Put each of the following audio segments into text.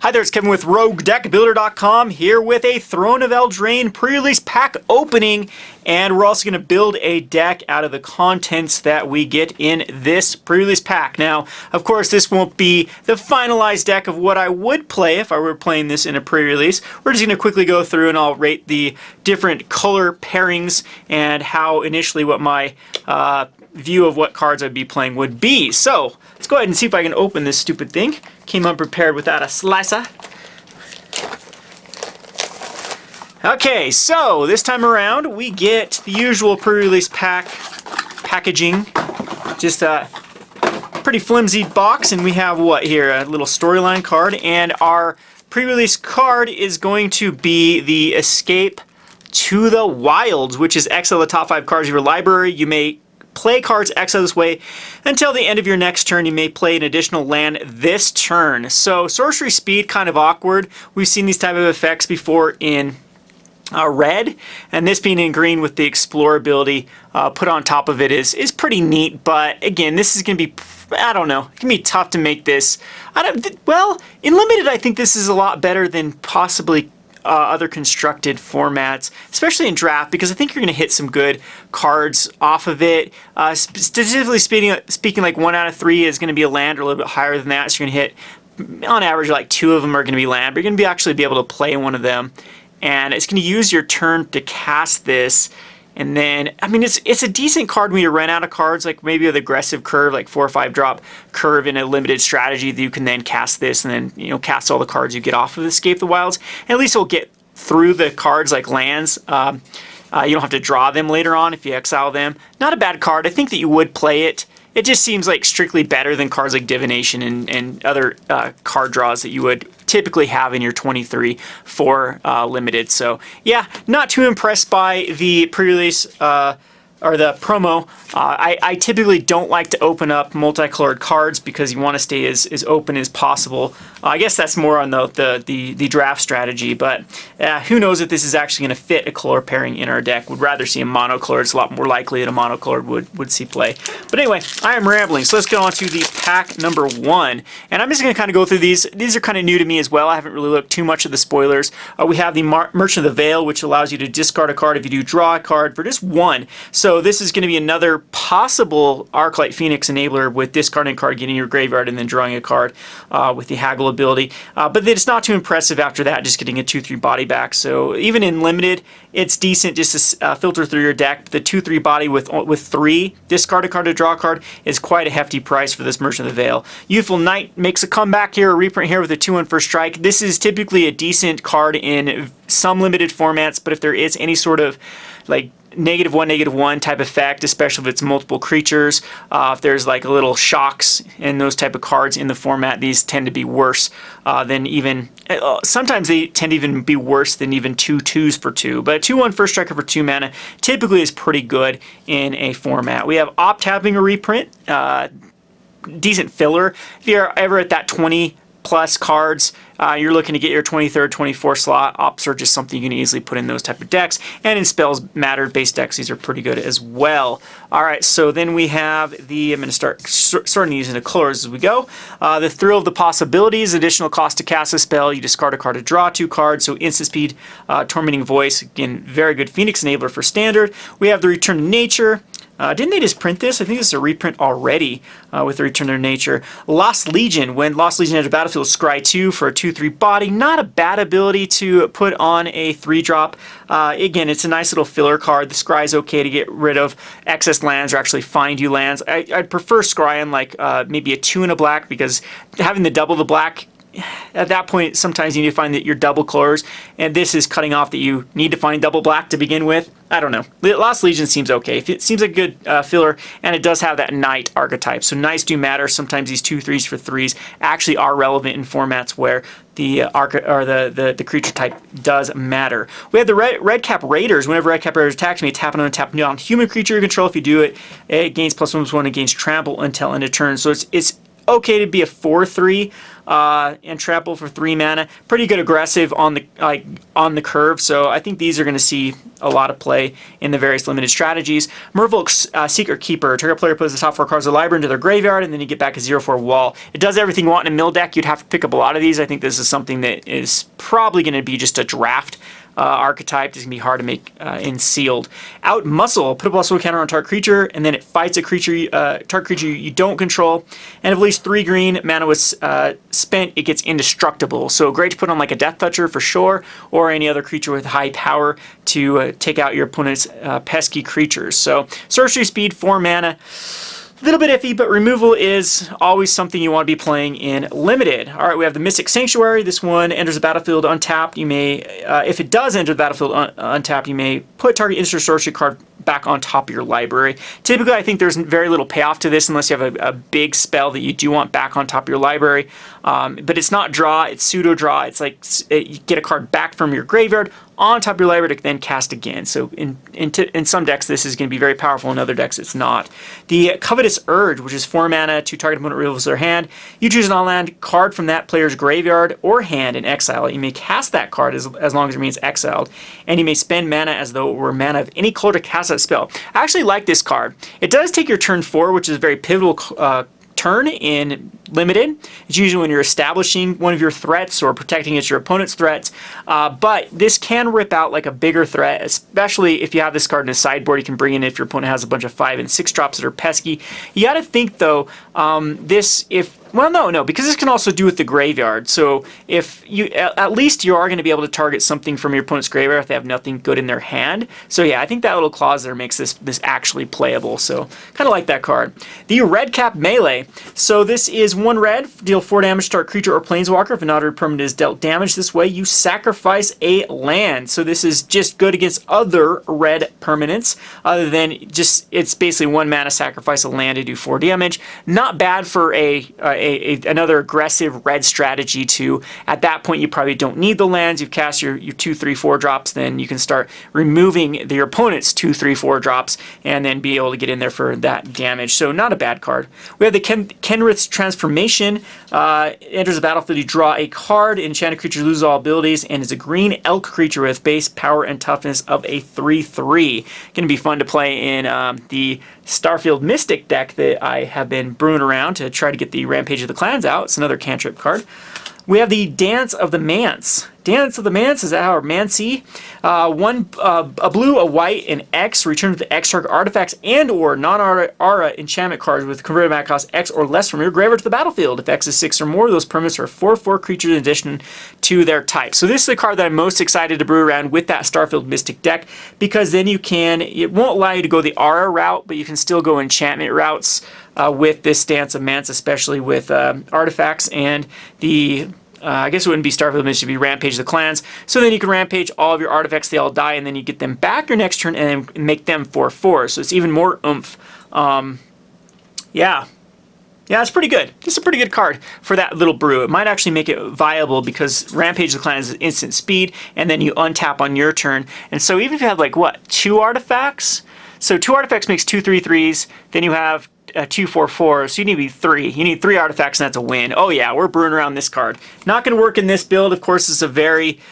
Hi there, it's Kevin with RogueDeckBuilder.com here with a Throne of Eldraine pre-release pack opening, and we're also going to build a deck out of the contents that we get in this pre-release pack. Now, of course, this won't be the finalized deck of what I would play if I were playing this in a pre-release. We're just going to quickly go through and I'll rate the different color pairings and how initially what my view of what cards I'd be playing would be. So let's go ahead and see if I can open this stupid thing. Came unprepared without a slicer. Okay, so this time around we get the usual pre-release packaging. Just a pretty flimsy box, and we have what here? A little storyline card, and our pre-release card is going to be the Escape to the Wilds, which is exile the top 5 cards of your library. You may play cards exile this way until the end of your next turn. You may play an additional land this turn. So sorcery speed, kind of awkward. We've seen these type of effects before in red, and this being in green with the explore ability put on top of it is pretty neat. But again, this is going to be, I don't know, it can be tough to make this. Well, in limited, I think this is a lot better than possibly other constructed formats, especially in draft, because I think you're going to hit some good cards off of it. Statistically speaking, like 1 out of 3 is going to be a land, or a little bit higher than that. So you're going to hit, on average, like 2 of them are going to be land, but you're going to actually be able to play one of them. And it's going to use your turn to cast this. And then, I mean, it's a decent card when you run out of cards, like maybe with aggressive curve, like 4 or 5 drop curve in a limited strategy, that you can then cast this and then, you know, cast all the cards you get off of Escape the Wilds. And at least it'll get through the cards like lands. You don't have to draw them later on if you exile them. Not a bad card. I think that you would play it. It just seems like strictly better than cards like Divination and other card draws that you would typically have in your 23 for limited. So yeah, not too impressed by the pre-release or the promo. I typically don't like to open up multicolored cards because you want to stay as open as possible. I guess that's more on the draft strategy, but who knows if this is actually going to fit a color pairing in our deck. Would rather see a monocolored. It's a lot more likely that a monocolored would see play. But anyway, I am rambling, so let's get on to the pack number 1. And I'm just going to kind of go through these. These are kind of new to me as well. I haven't really looked too much at the spoilers. We have the Merchant of the Veil, which allows you to discard a card if you do draw a card for just 1. So this is going to be another possible Arclight Phoenix enabler with discarding a card, getting your graveyard, and then drawing a card with the Haggle ability. But it's not too impressive after that, just getting a 2/3 body back. So even in limited, it's decent just to filter through your deck. The 2/3 body with 3, discard a card to draw a card, is quite a hefty price for this Merchant of the Veil. Youthful Knight makes a comeback here, a reprint here with a 2/1 first strike. This is typically a decent card in some limited formats, but if there is any sort of like -1/-1 type effect, especially if it's multiple creatures, if there's like a little shocks and those type of cards in the format, these tend to be worse than even, sometimes they tend to even be worse than even 2 2s for 2. But a 2/1 first striker for 2 mana typically is pretty good in a format. We have Opt having a reprint, decent filler. If you're ever at that 20 plus cards, you're looking to get your 23rd, 24th slot. Ops are just something you can easily put in those type of decks. And in Spells Matter based decks, these are pretty good as well. Alright, so then we have the, I'm going to start sorting these into colors as we go. The Thrill of the Possibilities, additional cost to cast a spell. You discard a card to draw 2 cards, so instant speed, Tormenting Voice, again, very good Phoenix enabler for standard. We have the Return to Nature. Didn't they just print this? I think this is a reprint already with the Return to Nature. Lost Legion. When Lost Legion enters battlefield, scry 2 for a 2/3 body. Not a bad ability to put on a 3-drop. Again, it's a nice little filler card. The scry is okay to get rid of excess lands or actually find you lands. I'd prefer scry on like maybe a 2 and a black, because having the double the black, at that point, sometimes you need to find that you're double colors, and this is cutting off that you need to find double black to begin with. I don't know. Lost Legion seems okay. It seems like a good filler, and it does have that Knight archetype. So Knights do matter. Sometimes these 2/3s for 3s actually are relevant in formats where the creature type does matter. We have the Red Cap Raiders. Whenever Red Cap Raiders attacks me, tap it on a tap down human creature you control. If you do it, it gains +1/+1 and gains trample until end of turn. So it's okay to be a 4/3 and trample for 3 mana. Pretty good aggressive on the curve, so I think these are going to see a lot of play in the various limited strategies. Merfolk's Secret Keeper. Target player puts the top 4 cards of the library into their graveyard, and then you get back a 0/4 wall. It does everything you want in a mill deck. You'd have to pick up a lot of these. I think this is something that is probably going to be just a draft archetype. It's going to be hard to make in sealed. Out Muscle, put a +1 counter on target creature, and then it fights a creature, target creature you don't control. And if at least 3 green mana was spent, it gets indestructible. So great to put on like a Death Toucher for sure, or any other creature with high power to take out your opponent's pesky creatures. So sorcery speed, 4 mana. A little bit iffy, but removal is always something you want to be playing in limited. All right, we have the Mystic Sanctuary. This one enters the battlefield untapped. You may, if it does enter the battlefield untapped, you may put target instant sorcery card back on top of your library. Typically, I think there's very little payoff to this unless you have a big spell that you do want back on top of your library. But it's not draw, it's pseudo draw. It's like you get a card back from your graveyard on top of your library to then cast again. So in some decks, this is going to be very powerful. In other decks, it's not. The Covetous Urge, which is 4 mana to target opponent reveals their hand. You choose an on-land card from that player's graveyard or hand and exile it. You may cast that card as long as it remains exiled. And you may spend mana as though it were mana of any color to cast that spell. I actually like this card. It does take your turn 4, which is a very pivotal turn in limited. It's usually when you're establishing one of your threats or protecting against your opponent's threats, but this can rip out like a bigger threat, especially if you have this card in a sideboard. You can bring in if your opponent has a bunch of 5 and 6 drops that are pesky. You got to think though, no, because this can also do with the graveyard. So if you, at least you are going to be able to target something from your opponent's graveyard if they have nothing good in their hand. So yeah, I think that little clause there makes this actually playable. So kind of like that card. The Red Cap Melee. So this is 1 red, deal 4 damage to target creature or planeswalker. If another permanent is dealt damage this way, you sacrifice a land. So this is just good against other red permanents, other than just, it's basically 1 mana, sacrifice a land to do 4 damage. Not bad for another aggressive red strategy too. At that point, you probably don't need the lands. You've cast your 2, 3, 4 drops, then you can start removing your opponent's 2, 3, 4 drops and then be able to get in there for that damage. So not a bad card. We have the Kenneth's Transformation. Enters the battlefield, you draw a card. Enchanted creature loses all abilities and is a green elk creature with base power and toughness of a 3/3. Going to be fun to play in the Starfield Mystic deck that I have been brewing around to try to get the Rampage of the Clans out. It's another cantrip card. We have the Dance of the Manse. Dance of the Manse is our Mancy. A blue, a white, an X. Return to the X target artifacts and or non-aura enchantment cards with converted mana cost X or less from your graveyard to the battlefield. If X is 6 or more, those permanents are 4/4 creatures in addition to their type. So this is the card that I'm most excited to brew around with that Starfield Mystic deck, because then it won't allow you to go the aura route, but you can still go enchantment routes with this Dance of Manse, especially with artifacts and the I guess it wouldn't be Starfield, it should be Rampage of the Clans. So then you can Rampage all of your artifacts, they all die, and then you get them back your next turn and then make them 4/4. So it's even more oomph. Yeah, it's pretty good. It's a pretty good card for that little brew. It might actually make it viable because Rampage of the Clans is instant speed, and then you untap on your turn. And so even if you have like, 2 artifacts? So 2 artifacts makes 2 3/3s, then you have 2 4/4, so you need to be 3. You need 3 artifacts and that's a win. Oh yeah, we're brewing around this card. Not going to work in this build. Of course, it's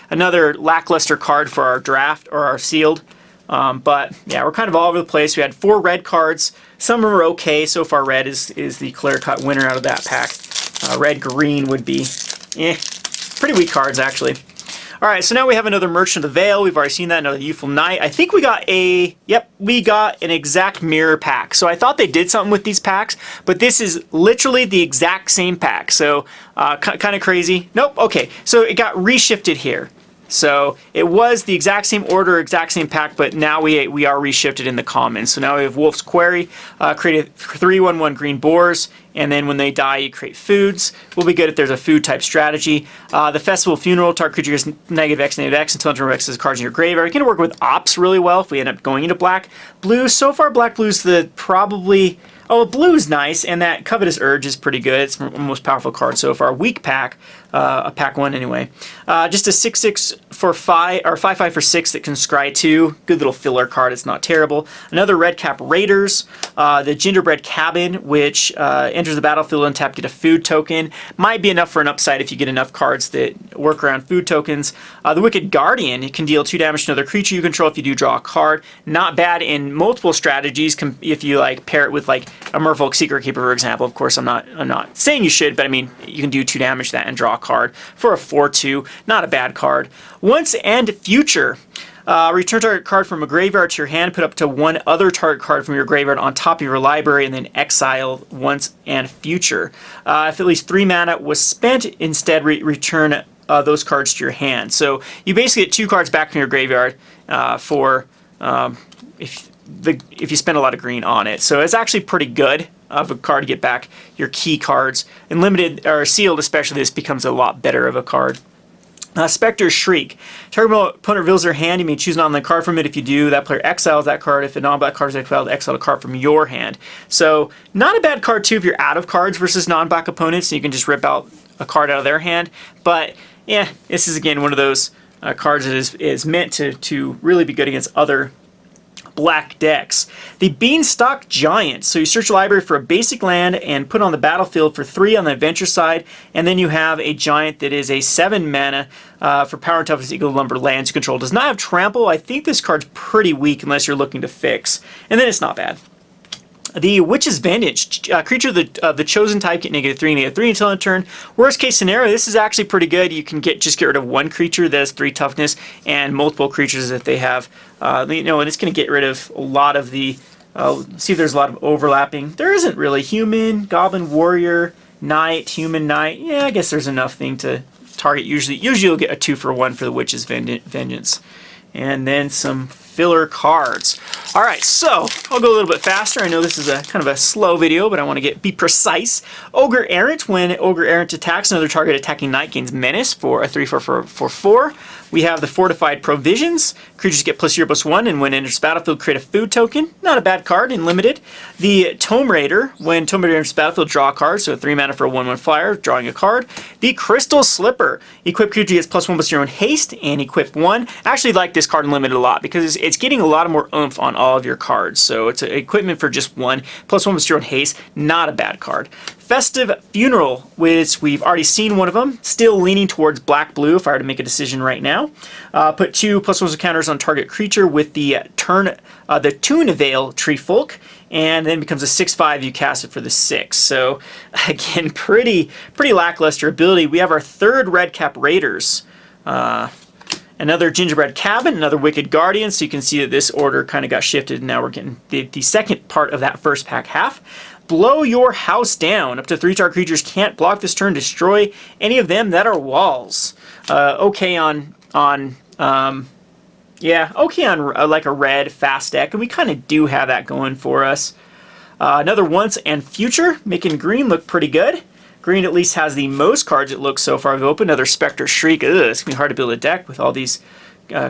another lackluster card for our draft or our sealed. But yeah, we're kind of all over the place. We had 4 red cards. Some of them are okay. So far, red is the clear-cut winner out of that pack. Red-green would be pretty weak cards actually. All right, so now we have another Merchant of the Veil. We've already seen that, another Youthful Knight. I think we got an exact mirror pack. So I thought they did something with these packs, but this is literally the exact same pack. So kind of crazy. Nope, okay. So it got reshifted here. So it was the exact same order, exact same pack, but now we are reshifted in the commons. So now we have Wolf's Quarry, created 3/1/1 green boars, and then when they die, you create foods. Will be good if there's a food type strategy. The Festival Funeral, target creature gets -X until turn X has cards in your graveyard. It's going to work with ops really well if we end up going into black. Blue, so far black blue's probably Oh, blue's nice, and that Covetous Urge is pretty good. It's the most powerful card so far. Weak pack, a pack 1 anyway. Just a 6/6 for 5, or 5/5 for 6 that can scry 2. Good little filler card. It's not terrible. Another Red Cap Raiders, the Gingerbread Cabin, which enters the battlefield untapped, get a food token. Might be enough for an upside if you get enough cards that work around food tokens. The Wicked Guardian, it can deal 2 damage to another creature you control if you do draw a card. Not bad in multiple strategies if you like pair it with like a Merfolk Secret Keeper, for example. Of course, I'm not saying you should, but I mean, you can do 2 damage to that and draw a card for a 4/2. Not a bad card. Once and Future. Return target card from a graveyard to your hand, put up to 1 other target card from your graveyard on top of your library, and then exile Once and Future. If at least 3 mana was spent, instead return those cards to your hand. So you basically get 2 cards back from your graveyard for if you spend a lot of green on it. So it's actually pretty good of a card to get back your key cards. And limited, or sealed especially, this becomes a lot better of a card. Spectre's Shriek. Target opponent reveals their hand. You may choose an online card from it. If you do, that player exiles that card. If a non-black card is exiled, exile a card from your hand. So not a bad card too if you're out of cards versus non-black opponents, and you can just rip out a card out of their hand. But yeah, this is again one of those cards that is meant to really be good against other black decks. The Beanstalk Giant. So you search your library for a basic land and put on the battlefield for 3 on the adventure side, and then you have a giant that is a 7 mana for power and toughness equal to number of lands you control. Does not have trample. I think this card's pretty weak unless you're looking to fix, and then it's not bad. The Witch's Bandaged. Creature of the chosen type get -3/-3 until end turn. Worst case scenario, this is actually pretty good. You can just get rid of 1 creature that has 3 toughness and multiple creatures that they have. And it's going to get rid of a lot of the... see if there's a lot of overlapping. There isn't really. Human, Goblin Warrior, Knight, Human Knight. Yeah, I guess there's enough thing to target. Usually you'll get a 2-for-1 for the Witch's Vengeance. And then some filler cards. All right, so I'll go a little bit faster. I know this is a kind of a slow video, but I want to be precise. Ogre Errant. When Ogre Errant attacks, another target attacking knight gains menace for a 3/4/4/4. We have the Fortified Provisions. Creatures get +0/+1, and when it enters battlefield, create a food token. Not a bad card in limited. The Tome Raider. When Tome Raider enters battlefield, draw a card, so 3 mana for a 1/1 flyer, drawing a card. The Crystal Slipper. Equip creature gets +1/+0 in haste, and equip 1. I actually like this card in limited a lot because it's getting a lot more oomph on all of your cards. So it's an equipment for just 1, +1/+0 in haste. Not a bad card. Festive Funeral, which we've already seen one of them. Still leaning towards black-blue if I were to make a decision right now. Put 2 +1 counters on target creature with the Toonveil Treefolk, and then becomes a 6/5. You cast it for the 6. So again, pretty lackluster ability. We have our 3rd Red Cap Raiders. Another Gingerbread Cabin, another Wicked Guardian, so you can see that this order kind of got shifted, and now we're getting the second part of that first pack half. Blow Your House Down. Up to 3 target creatures can't block this turn. Destroy any of them that are walls. Okay on like a red fast deck, and we kind of do have that going for us. Another Once and Future, making green look pretty good. Green at least has the most cards it looks so far. We've opened another Spectre's Shriek. Ugh, it's going to be hard to build a deck with all these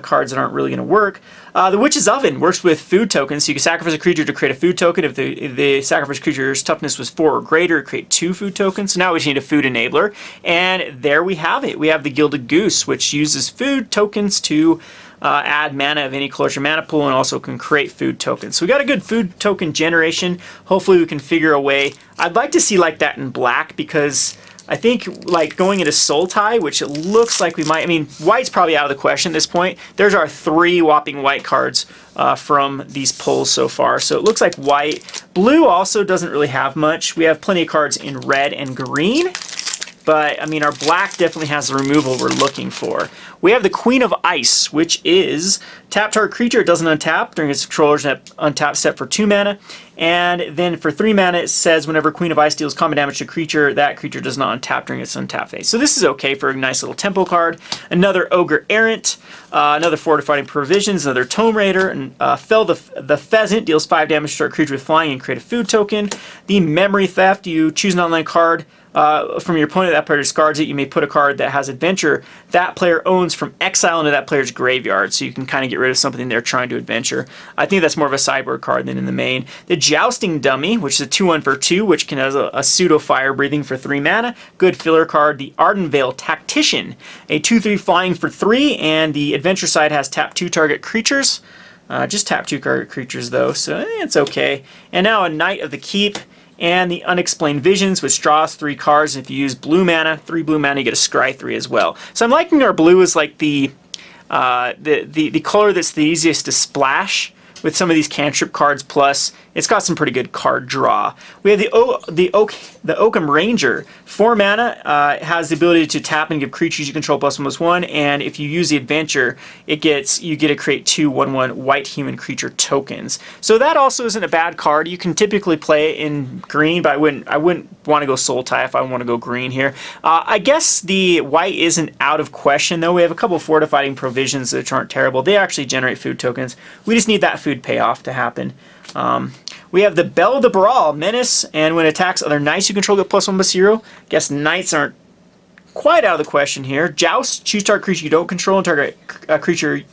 cards that aren't really going to work. The Witch's Oven works with food tokens, so you can sacrifice a creature to create a food token. If the sacrificed creature's toughness was 4 or greater, create 2 food tokens. So now we just need a food enabler, and there we have it. We have the Gilded Goose, which uses food tokens to add mana of any color to your mana pool, and also can create food tokens. So we got a good food token generation. Hopefully we can figure a way. I'd like to see like that in black, because I think like going into Sultai, which it looks like we might, I mean, white's probably out of the question at this point. There's our 3 whopping white cards from these pulls so far. So it looks like white. Blue also doesn't really have much. We have plenty of cards in red and green. But, I mean, our black definitely has the removal we're looking for. We have the Queen of Ice, which is tap target creature. It doesn't untap during its controller's untap step for 2 mana. And then for 3 mana, it says whenever Queen of Ice deals combat damage to a creature, that creature does not untap during its untap phase. So this is okay for a nice little tempo card. Another Ogre Errant, another Fortifying Provisions, another Tome Raider, and Fell the Pheasant deals 5 damage to a creature with flying and create a food token. The Memory Theft, you choose an online card from your opponent, that player discards it. You may put a card that has adventure that player owns from exile into that player's graveyard, so you can kind of get rid of something they're trying to adventure. I think that's more of a sideboard card than in the main. The Jousting Dummy, which is a 2-1 for 2, which can have a pseudo fire breathing for 3 mana. Good filler card. The Ardenvale Tactician, a 2/3 flying for 3, and the adventure side has tap 2 target creatures. Just tap 2 target creatures though, so it's okay. And now a Knight of the Keep and the Unexplained Visions, which draws 3 cards. And if you use blue mana, 3 blue mana, you get a scry 3 as well. So I'm liking our blue as like the color that's the easiest to splash with some of these cantrip cards, plus it's got some pretty good card draw. We have the Oakum Ranger. 4 mana, has the ability to tap and give creatures you control +1/+1, and if you use the adventure, you get to create 2 1/1 white human creature tokens. So that also isn't a bad card. You can typically play it in green, but I wouldn't want to go soul tie if I want to go green here. I guess the white isn't out of question though. We have a couple fortifying provisions that aren't terrible. They actually generate food tokens. We just need that food payoff to happen. We have the Bell of the Baral, Menace, and when it attacks other knights you control, get +1/+0. Guess knights aren't quite out of the question here. Joust, choose target creature you don't control and target creature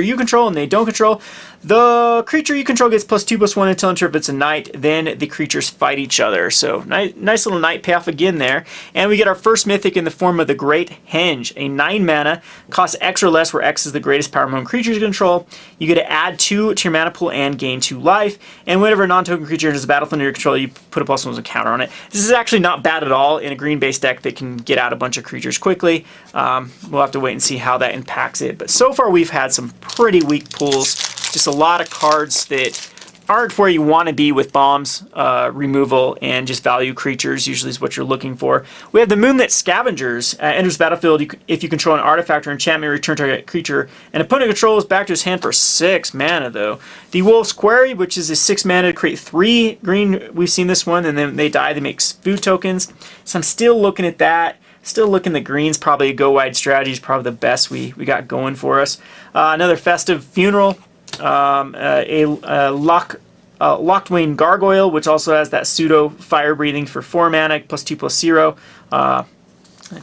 you control and they don't control. The creature you control gets +2/+1 until if it's a knight, then the creatures fight each other. So nice little knight payoff again there. And we get our first mythic in the form of the Great Henge, a 9 mana, costs X or less, where X is the greatest power among creatures you control. You get to add 2 to your mana pool and gain 2 life. And whenever a non-token creature enters the battlefield under your control, you put a +1 counter on it. This is actually not bad at all in a green-based deck that can get out a bunch of creatures quickly. We'll have to wait and see how that impacts it. But so far we've had some pretty weak pools. Just a lot of cards that aren't where you want to be with bombs, removal, and just value creatures usually is what you're looking for. We have the Moonlit Scavengers. Enters the battlefield if you control an artifact or enchantment, return target creature and opponent controls back to his hand for 6 mana though. The Wolf's Quarry, which is a 6 mana to create 3 green. We've seen this one, and then they die, they make food tokens. So I'm still looking at that. Still looking the greens, probably a go wide strategy is probably the best we got going for us. Another Festive Funeral. A Locked-Wing Gargoyle, which also has that pseudo fire breathing for 4 mana, +2/+0.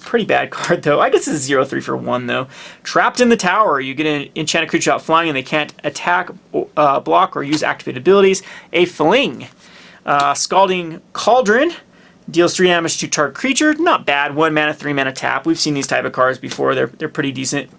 Pretty bad card though. I guess it's 0/3 for 1 though. Trapped in the Tower. You get an enchanted creature out flying and they can't attack, block, or use activated abilities. A Fling. Scalding Cauldron. Deals 3 damage to target creature. Not bad. 1 mana, 3 mana tap. We've seen these type of cards before. They're pretty decent.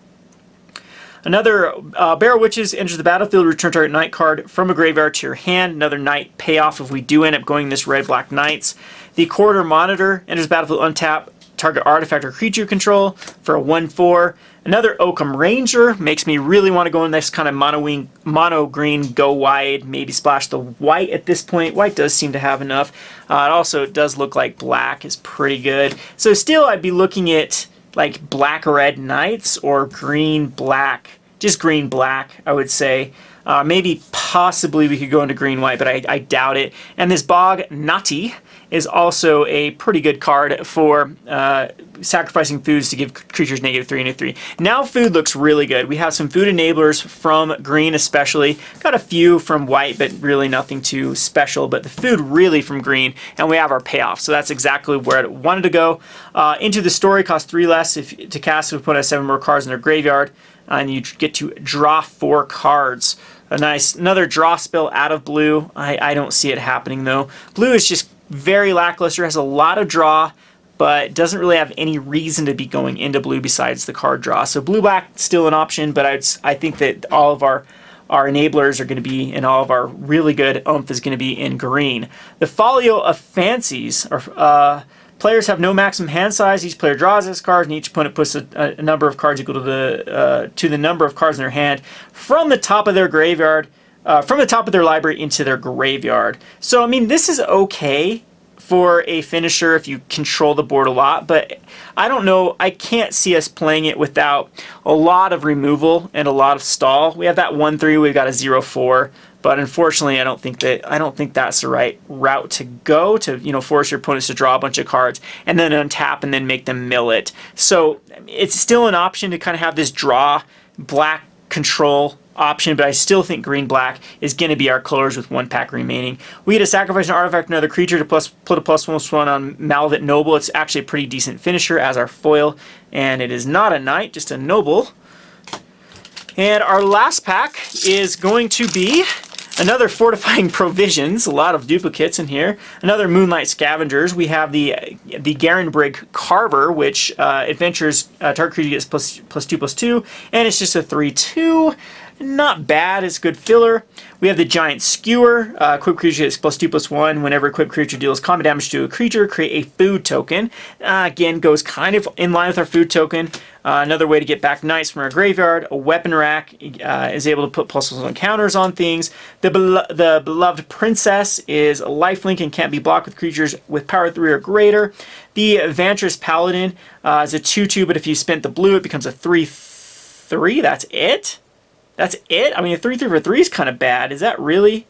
Another Barrow Witches enters the battlefield, return target knight card from a graveyard to your hand. Another knight payoff if we do end up going this red-black knights. The Corridor Monitor enters the battlefield, untap target artifact or creature control for a 1/4. Another Oakum Ranger makes me really want to go in this kind of mono green, go wide, maybe splash the white at this point. White does seem to have enough. It also does look like black is pretty good. So still I'd be looking at like black-red knights or green-black, just green-black, I would say. Maybe possibly we could go into green-white, but I doubt it. And this Bog Nati is also a pretty good card for sacrificing foods to give creatures -3 and -3. Now food looks really good. We have some food enablers from green especially. Got a few from white, but really nothing too special. But the food really from green, and we have our payoff. So that's exactly where it wanted to go. Into the Story costs 3 less to cast if we put 7 more cards in their graveyard. And you get to draw 4 cards. Another draw spell out of blue. I don't see it happening though. Blue is just very lackluster, has a lot of draw, but doesn't really have any reason to be going into blue besides the card draw. So blue-black still an option, but I think that all of our enablers are going to be, and all of our really good oomph is going to be in green. The Folio of Fancies, players have no maximum hand size. Each player draws his cards, and each opponent puts a number of cards equal to the number of cards in their hand from the top of their graveyard. From the top of their library into their graveyard. So, I mean, this is okay for a finisher if you control the board a lot, but I don't know, I can't see us playing it without a lot of removal and a lot of stall. We have that 1/3, we've got a 0/4, but unfortunately I don't think that's the right route to go, to force your opponents to draw a bunch of cards and then untap and then make them mill it. So it's still an option to kind of have this draw black control option, but I still think green-black is going to be our colors with 1 pack remaining. We get to sacrifice an artifact or another creature to put a +1/+1 on Malvet Noble. It's actually a pretty decent finisher as our foil, and it is not a knight, just a noble. And our last pack is going to be Another Fortifying Provisions, a lot of duplicates in here. Another Moonlight Scavengers. We have the Garenbrig Carver, which adventures target creature gets +2/+2, and it's just a 3/2. Not bad, it's a good filler. We have the Giant Skewer. Equipped creature gets +2/+1. Whenever equipped creature deals combat damage to a creature, create a food token. Again, goes kind of in line with our food token. Another way to get back knights from our graveyard. A weapon rack is able to put +1 counters on things. The Beloved Princess is a lifelink and can't be blocked with creatures with power 3 or greater. The Vantress Paladin is a 2/2, but if you spent the blue, it becomes a 3/3. That's it? That's it? I mean, a 3/3 for 3 is kind of bad. Is that really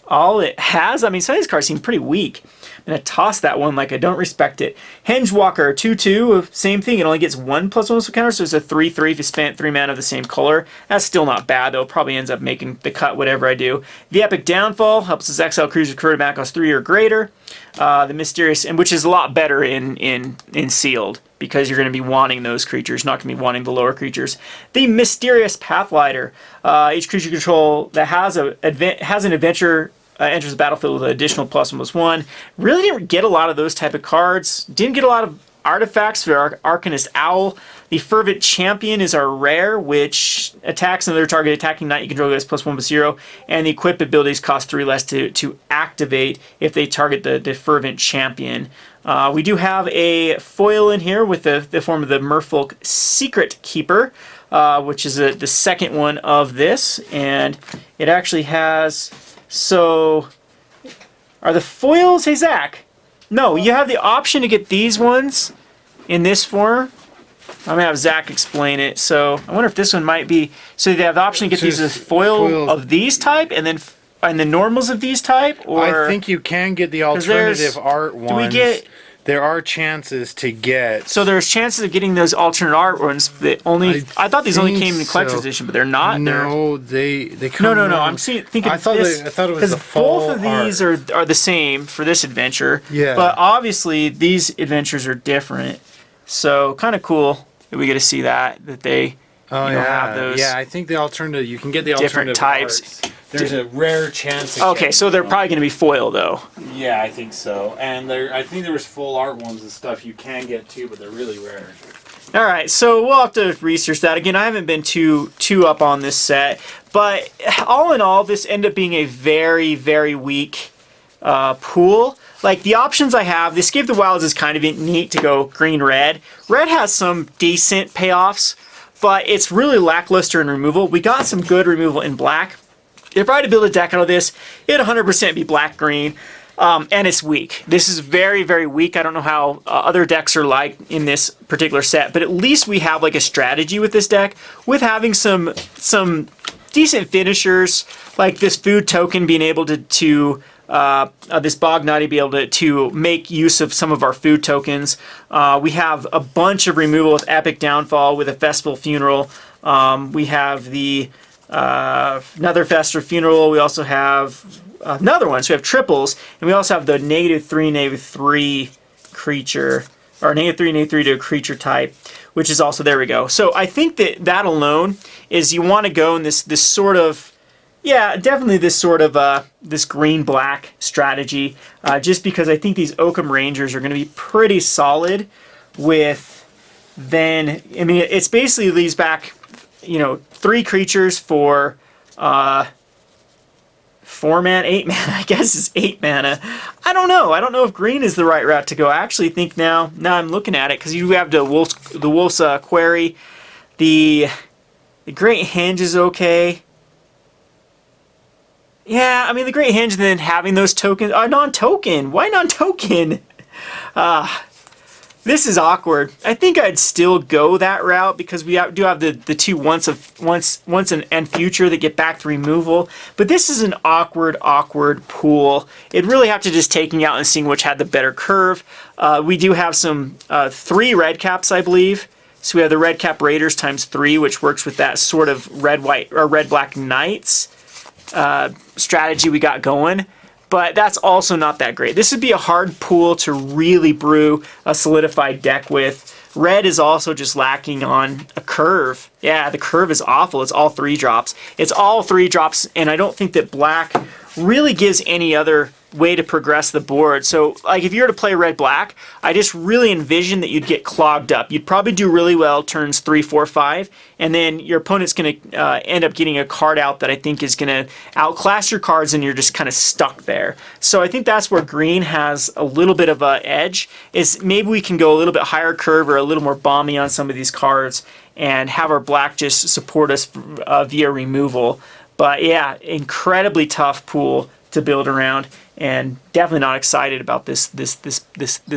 all it has? I mean, some of these cards seem pretty weak. I'm going to toss that one like I don't respect it. Hengewalker, 2/2, same thing. It only gets 1 +1 counter, so it's a 3/3 if you spent 3 mana of the same color. That's still not bad, though. It probably ends up making the cut, whatever I do. The Epic Downfall helps us exile creatures converted back cost 3 or greater. The Mysterious, and which is a lot better in Sealed, because you're going to be wanting those creatures, not going to be wanting the lower creatures. The Mysterious Pathlighter. Each creature control that has an adventure enters the battlefield with an additional +1/+1. Really didn't get a lot of those type of cards. Didn't get a lot of artifacts for our Arcanist Owl. The Fervent Champion is our rare, which attacks another target attacking knight you control gets +1/+0, and the equipped abilities cost 3 less to activate if they target the Fervent Champion. We do have a foil in here with the form of the Merfolk Secret Keeper, which is the second one of this, and it actually has... So, are the foils, hey Zach? No, you have the option to get these ones in this form. I'm going to have Zach explain it. So, I wonder if this one might be... So, they have the option to get these as foil of these type, and then the normals of these type? Or I think you can get the alternative art ones. Do we get... There are chances to get... So there's chances of getting those alternate art ones that only... I thought these only came in collector's edition, but they're not. No, they come... No. I'm thinking I thought this... I thought it was the full both of these are the same for this adventure. Yeah. But obviously, these adventures are different. So, kind of cool that we get to see that they have those... Yeah, I think the alternative... You can get the different alternative types. Arts. There's a rare chance. Okay, so they're probably going to be foil, though. Yeah, I think so. And I think there was full art ones and stuff you can get too, but they're really rare. All right, so we'll have to research that. Again, I haven't been too up on this set, but all in all, this ended up being a very, very weak pool. Like, the options I have, the Escape the Wilds is kind of neat to go green-red. Red has some decent payoffs, but it's really lackluster in removal. We got some good removal in black. If I had to build a deck out of this, it'd 100% be black-green, and it's weak. This is very, very weak. I don't know how other decks are like in this particular set, but at least we have like a strategy with this deck, with having some decent finishers, like this food token being able to this Bognati be able to make use of some of our food tokens. We have a bunch of removal with Epic Downfall, with a Festival Funeral. We have the... another Festival Funeral. We also have another one. So we have triples, and we also have the -3/-3 creature, or -3/-3 to a creature type, which is also, there we go. So I think that alone is, you want to go in this sort of, yeah, definitely this sort of this green-black strategy, just because I think these Oakum Rangers are going to be pretty solid with, then, I mean, it's basically leaves back, 3 creatures for 4 mana, 8 mana. I guess it's 8 mana. I don't know. I don't know if green is the right route to go. I actually think now I'm looking at it, because you have the Wolf's Quarry. The Great Henge is okay. Yeah, I mean, the Great Henge, and then having those tokens. Non-token. Why non-token? This is awkward. I think I'd still go that route, because we do have the 2 once and future that get back to removal. But this is an awkward pool. It'd really have to just taking out and seeing which had the better curve. We do have some 3 red caps, I believe. So we have the red cap Raiders ×3, which works with that sort of red-white or red-black Knights strategy we got going. But that's also not that great. This would be a hard pool to really brew a solidified deck with Red is also just lacking on a curve. Yeah, the curve is awful. It's all 3 drops. It's all 3 drops, and I don't think that black really gives any other way to progress the board. So like if you were to play red-black, I just really envision that you'd get clogged up. You'd probably do really well turns 3, 4, 5, and then your opponent's going to end up getting a card out that I think is going to outclass your cards, and you're just kind of stuck there. So I think that's where green has a little bit of an edge, is maybe we can go a little bit higher curve or a little more bomby on some of these cards and have our black just support us via removal. But yeah, incredibly tough pool to build around, and definitely not excited about this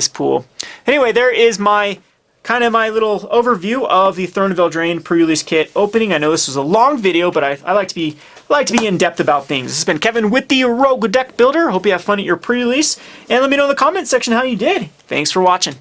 pool. Anyway, there is my little overview of the Throne of Eldraine pre-release kit opening. I know this was a long video, but I like to be in depth about things. This has been Kevin with the Rogue Deck Builder. Hope you have fun at your pre-release, and let me know in the comments section how you did. Thanks for watching.